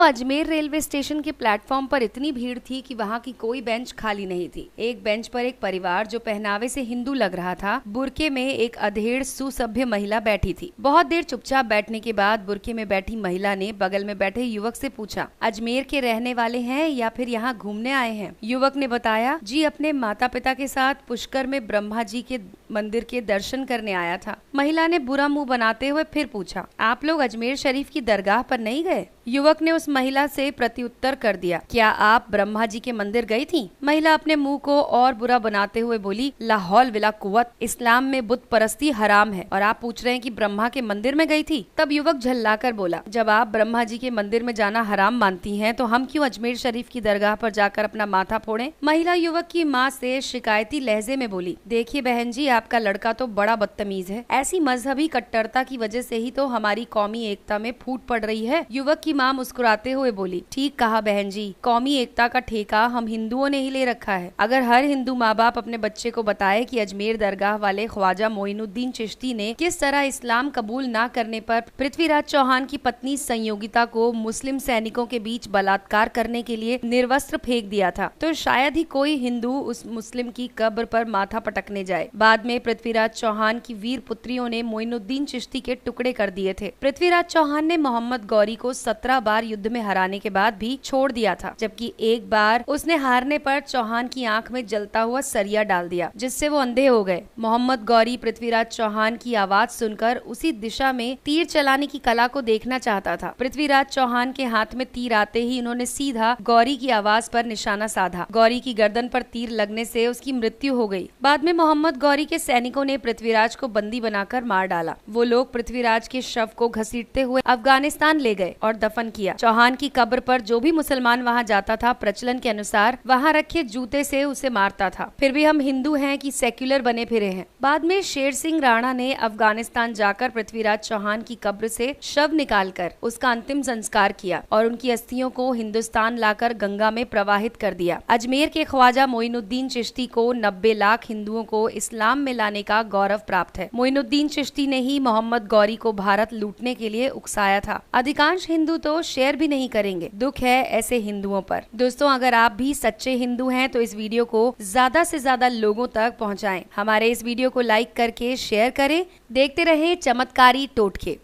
Ajmer railway station के platform पर इतनी भीड़ थी कि वहाँ की कोई बेंच खाली नहीं थी। एक बेंच पर एक परिवार जो पहनावे से हिंदू लग रहा था, बुर्के में एक अधेड़ सुसभ्य महिला बैठी थी। बहुत देर चुपचाप बैठने के बाद बुर्के में बैठी महिला ने बगल में बैठे युवक से पूछा, अजमेर के रहने वाले हैं या फिर यहाँ घूमने आए हैं? युवक ने बताया, जी अपने माता पिता के साथ पुष्कर में ब्रह्मा जी के मंदिर के दर्शन करने आया था। महिला ने बुरा मुंह बनाते हुए फिर पूछा, आप लोग अजमेर शरीफ की दरगाह पर नहीं गए? युवक ने उस महिला से प्रत्युत्तर कर दिया, क्या आप ब्रह्मा जी के मंदिर गई थी? महिला अपने मुंह को और बुरा बनाते हुए बोली, लाहौल विला कुव्वत, इस्लाम में बुत परस्ती हराम है और आप पूछ रहे हैं कि ब्रह्मा के मंदिर में गई थी? तब युवक झल्लाकर बोला, जब आप ब्रह्मा जी के मंदिर में जाना हराम मानती हैं, तो हम क्यों अजमेर शरीफ की दरगाह पर जाकर अपना माथा फोड़ें? महिला युवक की माँ से शिकायती लहजे में बोली, देखिए बहन जी, आपका लड़का तो बड़ा बदतमीज है। ऐसी मजहबी कट्टरता की वजह से ही तो हमारी कौमी एकता में फूट पड़ रही है। युवक की माँ मुस्कुराते हुए बोली, ठीक कहा बहन जी, कौमी एकता का ठेका हम हिंदुओं ने ही ले रखा है। अगर हर हिंदू माँ बाप अपने बच्चे को बताए कि अजमेर दरगाह वाले ख्वाजा मोइनुद्दीन चिश्ती ने किस तरह इस्लाम कबूल न करने पर पृथ्वीराज चौहान की पत्नी संयोगिता को मुस्लिम सैनिकों के बीच बलात्कार करने के लिए निर्वस्त्र फेंक दिया था, तो शायद ही कोई हिंदू उस मुस्लिम की कब्र पर माथा पटकने जाए। बाद में पृथ्वीराज चौहान की वीर पुत्रियों ने मोइनुद्दीन चिश्ती के टुकड़े कर दिए थे। पृथ्वीराज चौहान ने मोहम्मद गौरी को 17 बार युद्ध में हराने के बाद भी छोड़ दिया था, जबकि एक बार उसने हारने पर चौहान की आंख में जलता हुआ सरिया डाल दिया, जिससे वो अंधे हो गए। मोहम्मद गौरी पृथ्वीराज चौहान की आवाज सुनकर उसी दिशा में तीर चलाने की कला को देखना चाहता था। पृथ्वीराज चौहान के हाथ में तीर आते ही उन्होंने सीधा गौरी की आवाज पर निशाना साधा। गौरी की गर्दन पर तीर लगने से उसकी मृत्यु हो गई। बाद में मोहम्मद गौरी के सैनिकों ने पृथ्वीराज को बंदी बनाकर मार डाला। वो लोग पृथ्वीराज के शव को घसीटते हुए अफगानिस्तान ले गए और दफन किया। चौहान की कब्र पर जो भी मुसलमान वहां जाता था, प्रचलन के अनुसार वहां रखे जूते से उसे मारता था। फिर भी हम हिंदू हैं कि सेक्युलर बने फिरे हैं। बाद में शेर सिंह राणा ने अफगानिस्तान जाकर पृथ्वीराज चौहान की कब्र से शव निकालकर उसका अंतिम संस्कार किया और उनकी अस्थियों को हिंदुस्तान लाकर गंगा में प्रवाहित कर दिया। अजमेर के ख्वाजा मोइनुद्दीन चिश्ती को 90 लाख हिंदुओं को इस्लाम में लाने का गौरव प्राप्त है। मोइनुद्दीन चिश्ती ने ही मोहम्मद गौरी को भारत लूटने के लिए उकसाया था। अधिकांश हिंदू तो शेयर भी नहीं करेंगे। दुख है ऐसे हिंदुओं पर। दोस्तों, अगर आप भी सच्चे हिंदू हैं तो इस वीडियो को ज्यादा से ज्यादा लोगों तक पहुंचाएं। हमारे इस वीडियो को लाइक करके शेयर करें। देखते रहें चमत्कारी टोटके।